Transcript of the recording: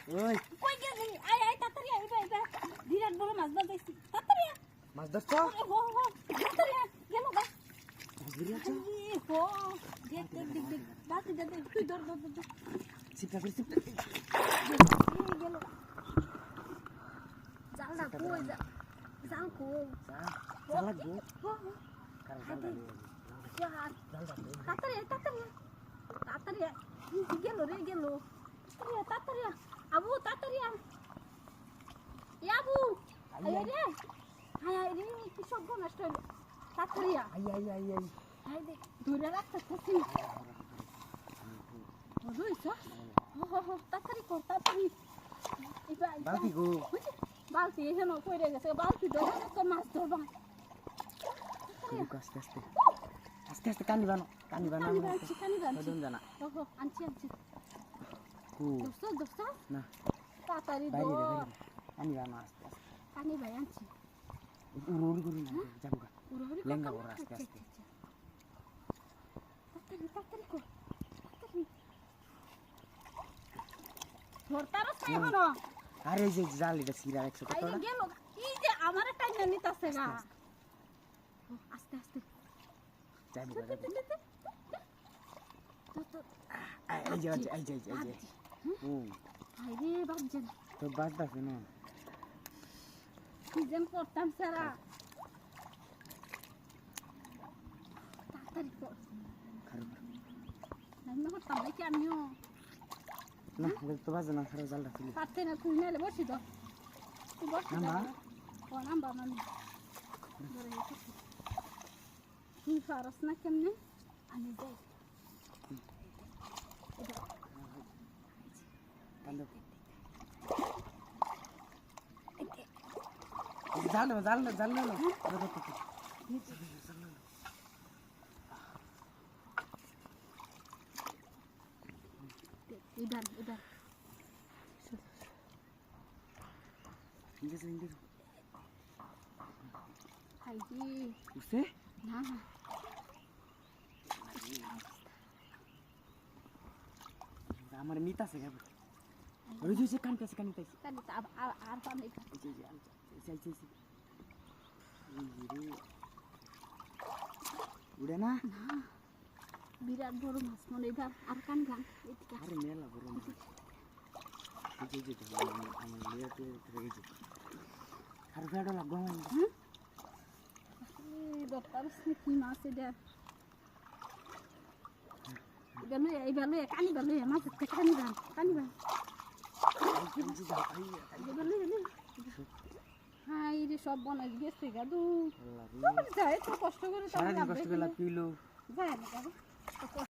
ওই কই গেলি আয় আয় তাড়াতাড়ি আয় এটা বিরাট বড় মাছ ধরছি তাড়াতাড়ি মাছ ধরছো হো হো তাড়াতাড়ি গেল গা বিরাট হো দেখ দেখ দেখ দেখ বাকি দে তুই ধর ধর ধর সিপটা গেল জালটা কই জাল কো জাল লাগবো হো হো কারণ তাড়াতাড়ি তাড়াতাড়ি তাড়াতাড়ি গেল রে গেল তাড়াতাড়ি আবু তাড়াতাড়ি আবু আয় রে হায় রে কি সব নষ্ট হলো তাড়াতাড়ি আই আয় দেখ ধরে রাখতে থাকি বুঝছো হো তাড়াতাড়ি কর তাড়াতাড়ি বালতি গো বালতি এখানে কইরে গেছে বালতি ধরে তো মাছ ধরবা আস্তে আস্তে কানি বানো কানি বানছি জানা ওহো আনছি কু দোস্ত না তাড়াতাড়ি বাইরে ধর কানি বানো আস্তে আস্তে কানি ভাই আনছি উড়ি করি না যাবো উড়ি লেঙ্গা বড় আস্তে আস্তে তাড়াতাড়ি কর তাড়াতাড়ি ধরতারস না এখনো আরে এই যে জাল এটা সিরা 100 টাকা আইলে গেল এই যে আমার টাইম নিতাছে গা আস্তে আস্তে যাবো তো এই যে ও আরে বাজেন তো বাজতাছে না কি যেন করতাম সারা তাড়াতাড়ি কর আমি করতাম নাকি আমিও না তো বাজে না খারাপ জালটা তুলি পারতে না তুই নালে বসি তো তুই বসি ও নাম্বা মানে ধরে গেছে তুই পারস না কেমনে আমি যাই জাল না ইধার ইংরেজি হাইজি উসে না আমার মিত আছে গাবো ওই যে কানতেছে কানি তা আর পানি উড়ে না বিরাট বড় মাছ মনে এবার আর কান গান এদিকে আরে মেলা বড় মাছ এই যে আমার লেয়াতে রেখেছি আর ফেডো লাগবো আমার ডক্টর কি মাছ এটা এবারে কানি বালু মাছ কানি বান হাই রে সব বনাই গেছে গাদু যায় তো কষ্ট করে সারাদিন কষ্ট করে পিলো যায় না